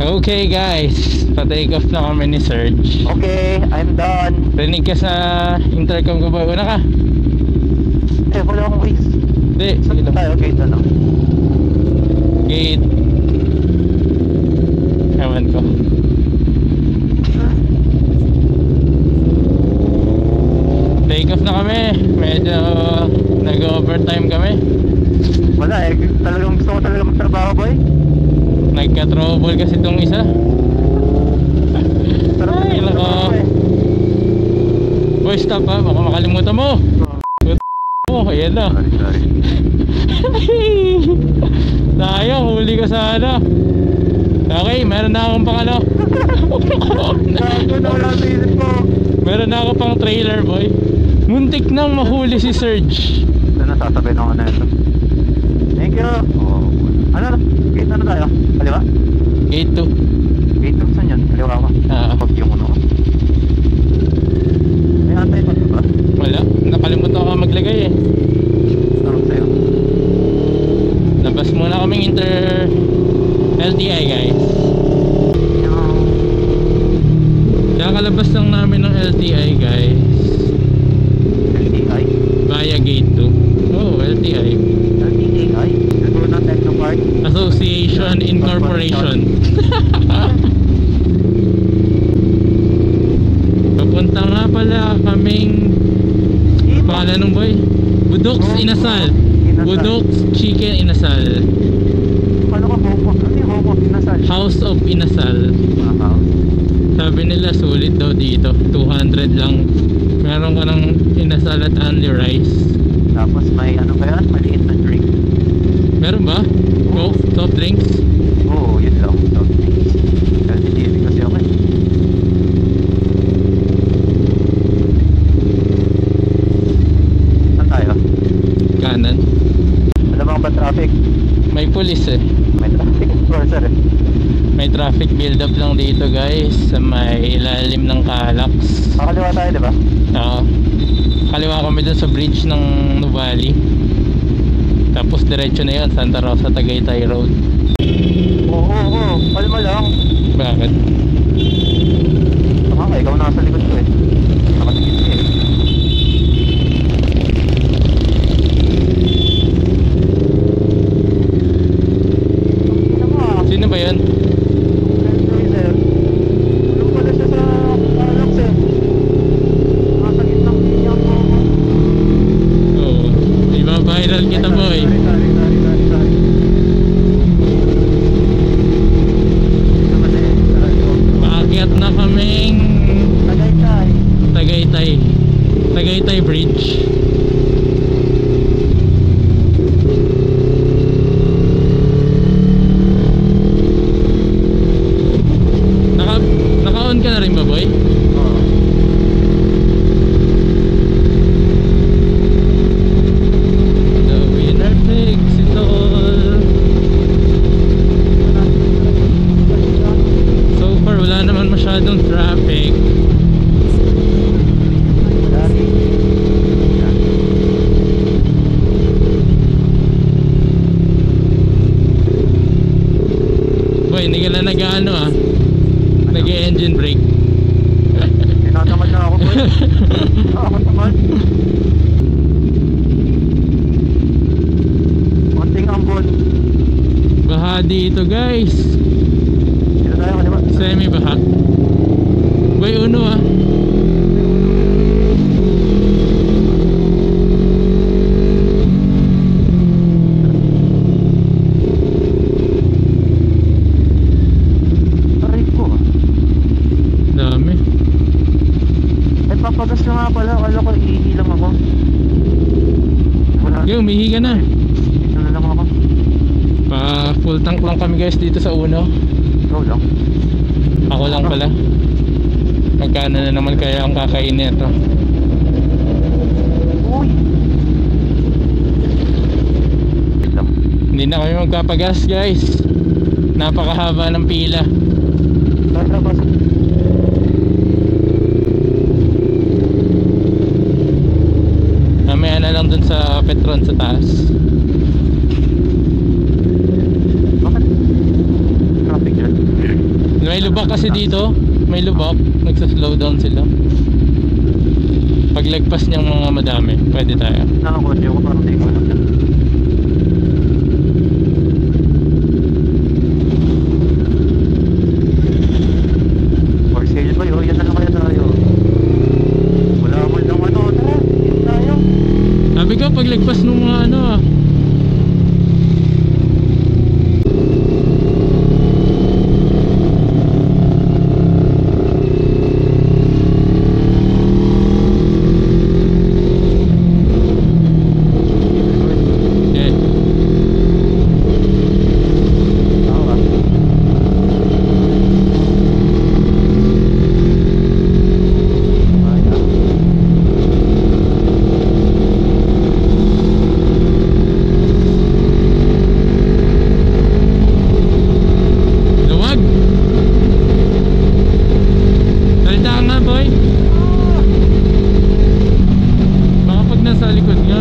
Okay guys, pa-take off na kami ni Serge. Okay, I'm done. Rinig ka sa intercom ko ba? Una ka? Wala akong waste. Hindi, Saan sige lang. tayo? Gate ano? Gate. Ewan ko. Take off na kami. Medyo nag-overtime kami. Wala talagang gusto ko talaga magtrabaho, boy. Nagka-trouble kasi itong isa. Ay, nako. Boy, stop ha. Baka makalimutan mo. Ayan na. Sorry. Sayang, huli ka sana. Okay, meron na akong pang ano. Gago na wala sa isip ko. Meron na ako pang trailer, boy. Muntik nang mahuli si Serge. Ito na, sasabihin ako na ito. Thank you. Ano? Gate ano tayo? Kaliwa? Gate 2. Gate 2, saan yun? Kaliwa ko. Pag yung ano. May antay pa ba? Wala, nakalimutan ko maglagay eh. Sarap sa'yo. Labas muna kaming LTI guys. Kakalabas lang namin ng LTI guys. LTI? Via gate 2. Oh, LTI. LTI? Laguna Technopark Association Incorporation. Papunta nga pala kaming pangalan ng boy? Budok's Inasal. Budok's Chicken Inasal. Paano ka Homo? Ano yung Homo? Inasal? House of Inasal. Wow. Sabi nila sulit daw dito. 200 lang. Meron ka ng inasal at only rice. Tapos may ano ba yan? Maliit na drink. Meron ba? Coke? Soft drinks? Oo, yun lang. LTV kasi ako eh. Saan tayo? Kanan. Alam mo ba traffic? May pulis eh. May traffic enforcer eh. May traffic build up lang dito guys. Sa may ilalim ng Calax. Makaliwa tayo diba? Oo. Kaliwa kami dun sa bridge ng Nuvali. Tapos diretso na yun, Santa Rosa Tagaytay Road. Oo. Palma lang. Bakit? Tama ka, ikaw nasa likod ko eh. Nakatigit ka eh. Sino ba yan? Ano pala siya sa Calax eh. Nasa gitnang linya ko. Oo. Iba-viral kita boy. Sorry. Paakyat na kaming Tagaytay Bridge. Naka-on ka na rin ba boy? Oo. The winner takes it all. So far wala naman masyadong traffic. Boy, hindi ka na nag-ano ah. Nag-engine brake. Tinatamad na ako boy. Ako tamad. Konting ambon. Baha dito guys. Dito tayo kaliwa. Semi baha. Boy, uno ah. Aray ko ah. Dami. Ay papagas na nga pala. Kala ko iihilang ako. Wala. Yo, umihi ka na. Dito na lang ako. Pa full tank lang kami guys dito sa uno. Ikaw lang. Ako lang pala. Magkano na naman kaya ang kakainin ito? Uy. Wait lang. Hindi na kami magpapagas guys. Napakahaba ng pila. Labas. Mamaya na lang dun sa Petron sa taas. Bakit? Traffic dyan. May lubak kasi dito. May lubak. Nagsa-slow down sila. Paglagpas niyang mga madami, pwede tayo. Nakakotse ako parang di ko alam yan. For sale ba yun? Yan na lang kaya tayo. Wala mo lang ano. Tara, yan tayo. Sabi ko, paglagpas ng mga ano ah. Okay. Tama ba? Kaya. Luwag. Salita nga boy. Baka pag nasa likod nga.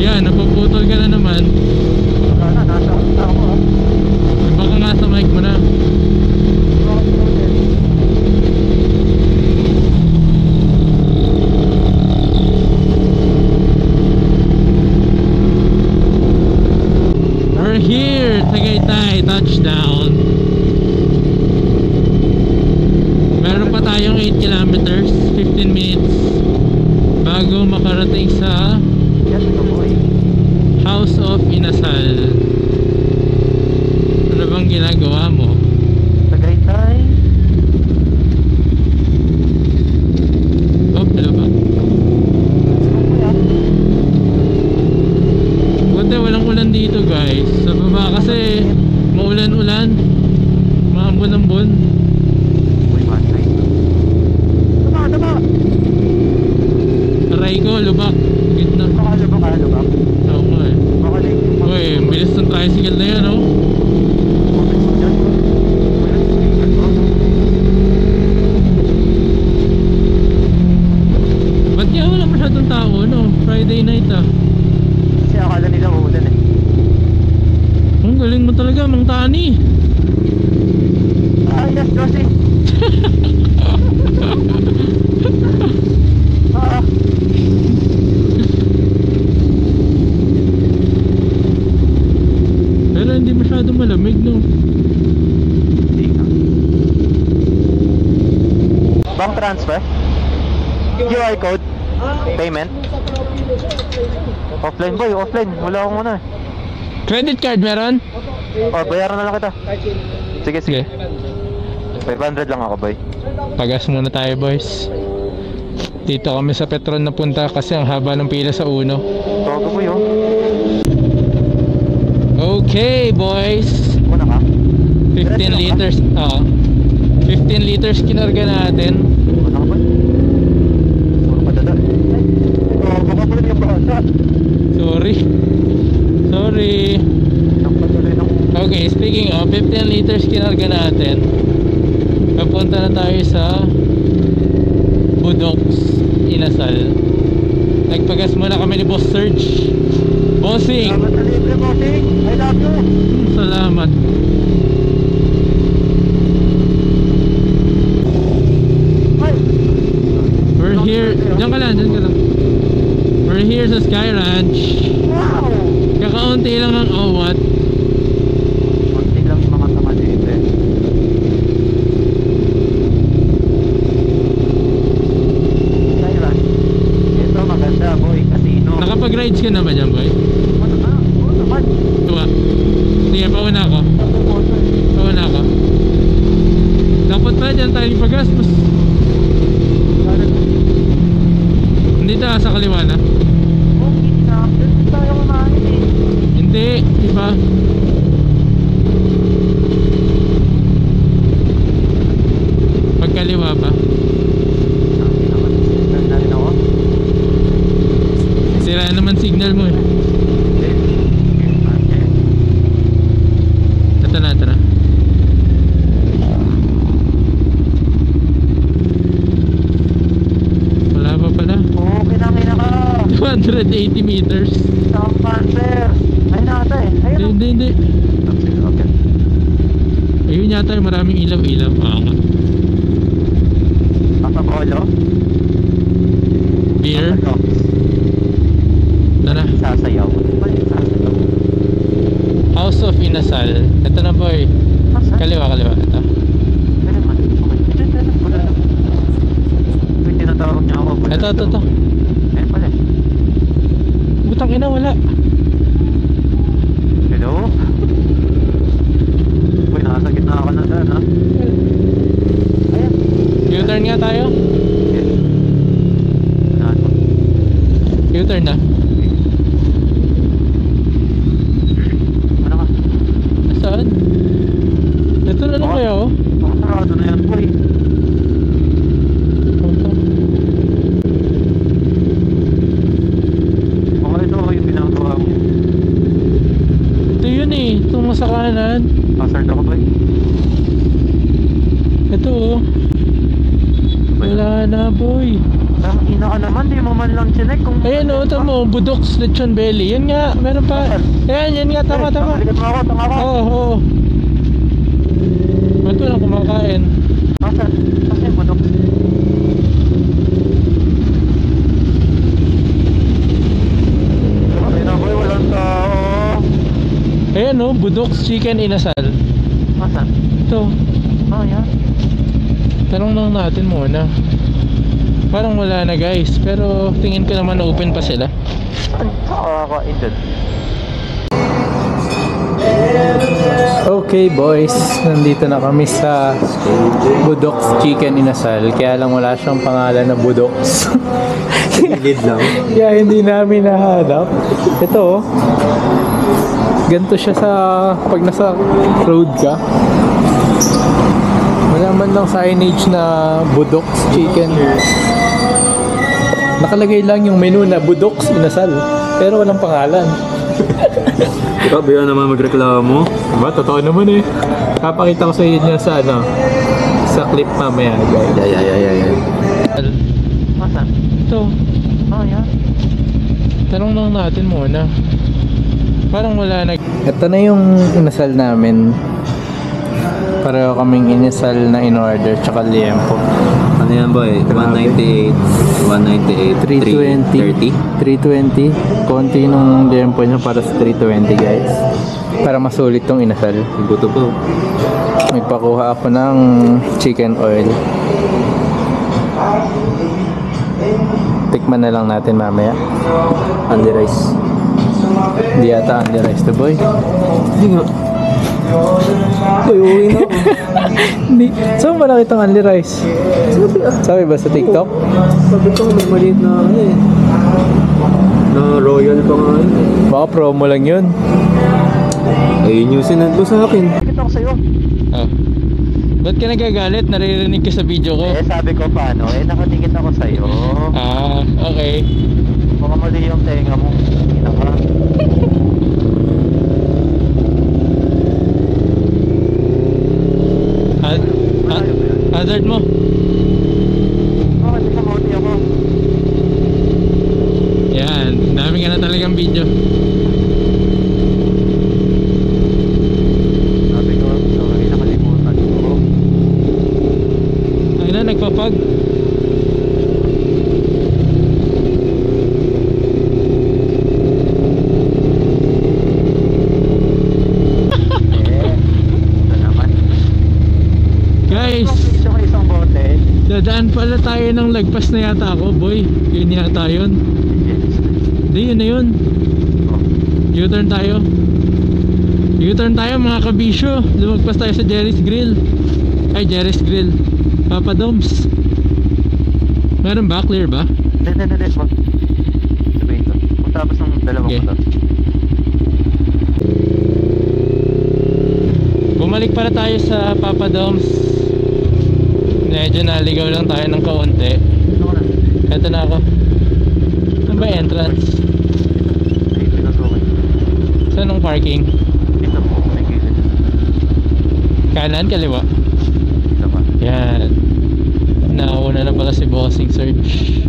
Yan, napuputol ka na naman. Wala na, nasa ako ah. Baka nga sa mic mo na. We're here, Tagaytay, touchdown. Meron pa tayong 8 kilometers, 15 minutes bago makarating sa Yan, ito boy. House of Inasal. Ano bang ginagawa mo? Tagaytay. Oh, ano ba? Buti walang ulan dito guys. Sa baba kasi maulan-ulan, maambon-ambon. Uy, matay. Tama, tama. Aray ko, lubak. Gitna. Baka lubak. Oo nga eh. Baka link. Uy, ang bilis ng tricycle na yan oh. Ba't kaya wala masyadong tao no? Friday night ah. Kasi akala nila uulan eh. Ang galing mo talaga, Mang Tani. Ah, yes, Josie. Ah, Pero hindi masyadong malamig no. hindi ka. Bank transfer? QR code? Payment? Offline boy, offline. Wala akong ano eh. Credit card meron? Oh, bayaran na lang kita. Sige, sige. Sige. 500 lang ako boy. Pagas muna tayo boys. Dito kami sa Petron na punta kasi ang haba ng pila sa uno. Togo boy oh. Okay boys. Una ka? 15 liters. Oo. 15 liters kinarga natin. Una ka boy? Puro padala. Oh, baka pala yung bata. Sorry. Sorry. Nagpatuloy ng... Okay, speaking of 15 liters kinarga natin. Papunta na tayo sa Budoks, Inasal. Nagpagas muna kami ni Boss Serge. Bossing! Salamat na libre, bossing. I love you. Salamat. Ay! We're here. Diyan ka lang, diyan ka lang. We're here sa Sky Ranch. Wow! Kakaunti lang ang awat. Konti lang yung mga tanga dito eh. Kailan? Ito maganda boy, casino. Nakapag-rides ka na ba dyan, boy? Ano na? Oo naman. Tuwa. Sige, pauna ako. Photo eh. Pauna ako. Dapat pa dyan tayo ipagas. Mas... Hindi tayo sa kaliwa na. Okay na. Dito tayo kumain eh. Hindi, iba. Pagkaliwa pa. Sabi naman, signal na rin ako. Sira naman signal mo eh. Ito na, ito na. Wala pa pala. Oo, kinakina ka. 280 meters. Isang cancer. Ay nata eh. Ayun. Hindi. Okay. Ayun yata yung maraming ilaw-ilaw. Nga. Papabolo. Beer. Ano? Tara. Sasayaw. Ay, sasayaw. House of Inasal. Ito na boy. Asan? Kaliwa. Ito. Kaya naman. Okay. Ito. Wala lang. May tinatawag niya ako. Ito. Ayun pala. Butang ina, wala. Hello? Uy, nasa gitna ka na dyan, ha? Ayan. U-turn nga tayo. Yes. Ano? U-turn na. Ano ka? Saan? Ito na lang Oh. kayo. Baka sarado na yan, boy. Baka ito yung pinagawa mo. Ito yun eh. Itong nasa kanan. Hazard ako, boy. Ito oh. Wala na boy. Ang ina ka naman, di mo man lang chinek kung... Ayan o, ito mo. Budoks Lechon Belly. Yan nga. Meron pa. Ayan, yan nga. Tama. Balikat mo ako, tama ako. Oo. Ba't walang kumakain? Asan? Asan yung budok? Ay na boy, walang tao. Ayan o, Budoks Chicken Inasal. Asan? Ito. Oh, yan. Tanong lang natin muna. Parang wala na guys. Pero tingin ko naman open pa sila. Saan kakakain dyan? Okay boys, nandito na kami sa Budoks Chicken Inasal. Kaya lang wala siyang pangalan na Budoks. Gilid lang. Kaya hindi namin nahanap. Ito oh. Ganito siya sa pag nasa road ka. Wala man lang signage na Budoks Chicken. Nakalagay lang yung menu na Budoks Inasal. Pero walang pangalan. Ikaw ba yan naman magreklamo? Diba? Totoo naman eh. Papakita ko sa inyo sa ano, sa clip mamaya guys. Yeah. Asan? Ito. Oh, yan. Tanong lang natin muna. Parang wala na. Ito na yung inasal namin. Pareho kaming inasal na in-order tsaka liempo. Ano yan boy? 198, 198, 320. 320. Konti nung liempo niya para sa 320 guys. Para masulit tong inasal. Buto po. Nagpakuha ako ng chicken oil. Tikman na lang natin mamaya. Andy rice. Hindi yata Andy rice to boy. Hindi nga. Boy, uwi na ako. Hindi. Saan ba nakita ang Andy rice? Sabi ba sa TikTok? Sabi ko, may maliit na ano eh. Na royal pa nga yun eh. Baka promo lang yun. Ayun yung sinad mo sa akin. Nakikita ko sa'yo. Oh. Ba't ka nagagalit? Naririnig ka sa video ko. Eh sabi ko paano? Eh nakatingin ako sa'yo. Ah, okay. Baka mali yung tenga mo. Ina ka. Hazard mo. Oh, hindi ka mauti ako. Yan. Dami ka na talagang video. Sabi ko, sorry, nakalimutan ko. Ay na, nagpapag. Guys, Yung isang bote. dadaan pala tayo ng lagpas na yata ako, boy. Yun yata yun. Yes. Hindi, yun na yun. Oh. U-turn tayo. U-turn tayo mga kabisyo. Lumagpas tayo sa Jerry's Grill. Ay, Jerry's Grill. Papa Doms. Meron ba? Clear ba? Hindi. Wag. Sabihin ko. Kung tapos ng dalawang Okay. motor. Bumalik para tayo sa Papa Doms. Medyo naligaw lang tayo ng kaunti. Ano ka na? Eto na ako. Ano ba entrance? Ay, pinasukin. Saan ang parking? Dito po, may gilid. Kanan, kaliwa? Dito pa. Yan. Nauna na pala si Bossing Search.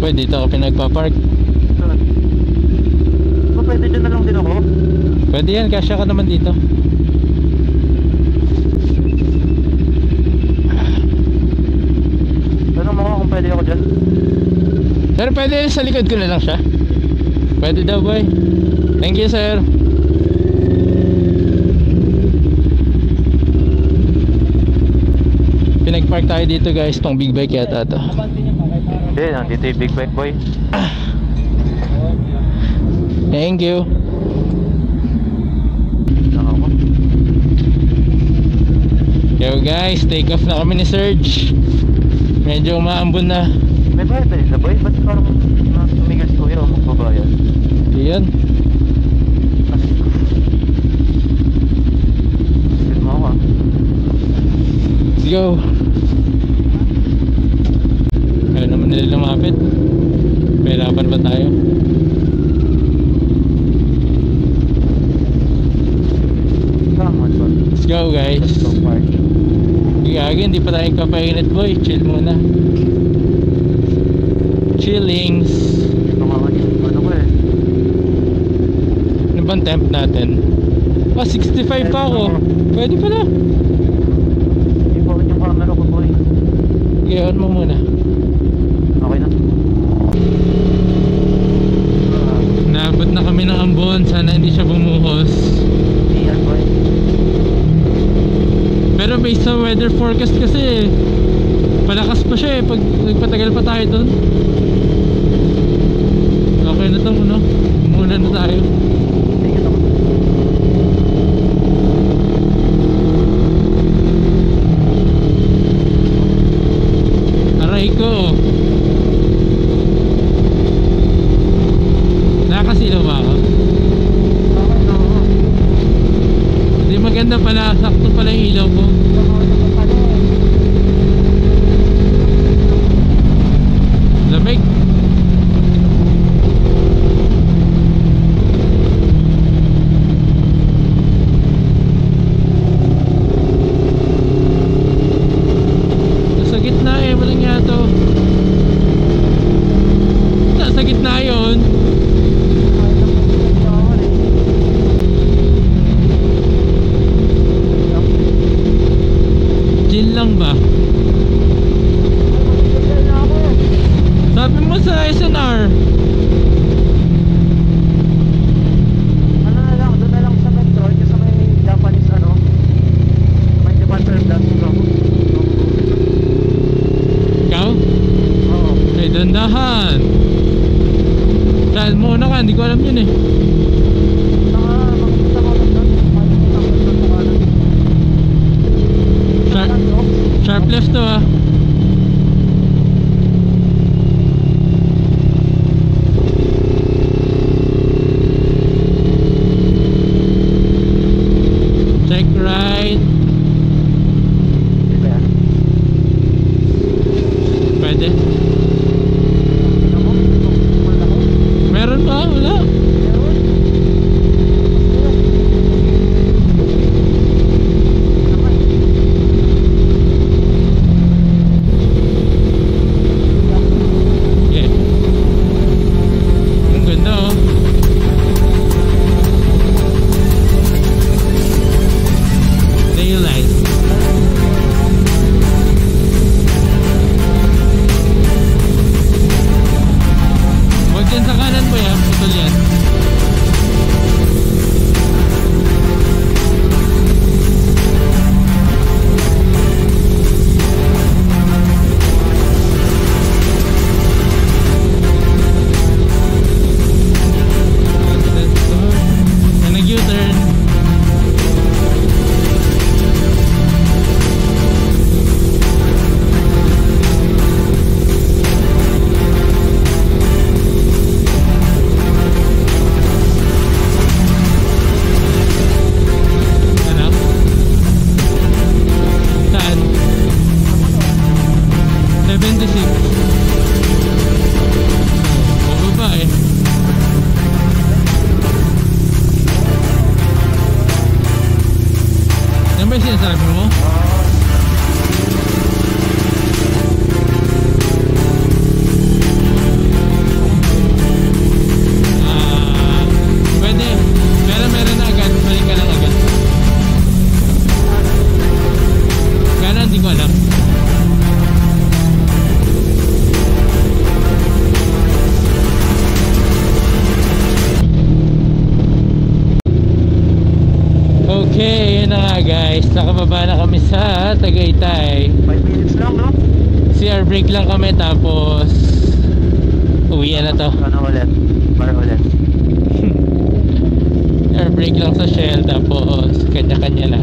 Boy, dito ako pinagpa-park. Saan? O, pwede dyan na lang din ako? Pwede yan, kasya ka naman dito. Tanong mo kung pwede ako dyan. Pero pwede sa likod ko na lang siya. Pwede daw boy. Thank you sir. Pinag-park tayo dito guys, pang big bike yata to. Hindi, nandito yung big bike boy. Thank you. Ako. Yo guys, take off na kami ni Serge. Medyo umaambon na. May bayad tayo sa boy? Ba't parang tumigil si kuya o magbabayad? Iyan. Sige mo ako. Let's go. Ayaw naman nila lumapit. Pahirapan pa tayo. Let's go guys. Gagi, hindi pa tayo kapainit boy. Chill muna. Chillings. Ano ko eh? Ano bang temp natin? 65 pa ako. Pwede pala. Bakit yung camera ko boy? Okay, on mo muna. Okay na. Naabot na kami ng ambon. Sana hindi siya bumuhos. Iyan boy. Pero based sa weather forecast kasi palakas pa siya eh pag nagpatagal pa tayo dun. Okay na to no? Muna na tayo. Sige na. Aray ko. Nakakasilaw ba ako? Hindi maganda pala. Sakto pala yung ilaw ko. Lamig. Nasa gitna eh. Walang nga to. Nasa gitna yun. Chill lang ba? Sabi mo sa SNR. Ano na lang, doon na lang sa metro, kasi may Japanese ano. May Japan term dance ko. Ikaw? Oo. Ay, dandahan. Saan mo na ka? Hindi ko alam yun eh. Makikita mo lang doon. Sharp left to ah. Check right. Pwede. Meron ba? Wala. Okay. Ang ganda oh. Daylight. Huwag dyan sa kanan mo yan. Putol yan. Nag-U-turn. Ano? Saan? 76. Bababa eh. Yan ba yung sinasabi mo? guys, nakababa na kami sa Tagaytay. 5 minutes lang, no? CR break lang kami tapos uwian na to. Ano ulit? Para ulit. CR break lang sa Shell tapos kanya-kanya na.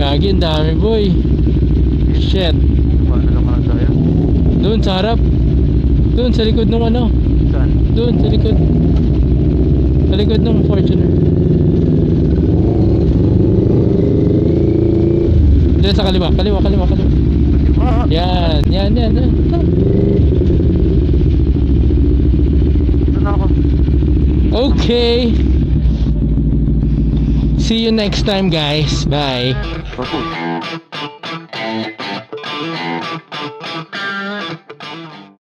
Gagi, ang dami boy. Shit. Paano lang ano tayo? Doon sa harap. Doon sa likod ng ano. Saan? Doon sa likod. Sa likod ng Fortuner. Diyan sa kaliwa. Kaliwa. Ah, Yan. ito na ako. Okay. See you next time guys. Bye. Papu.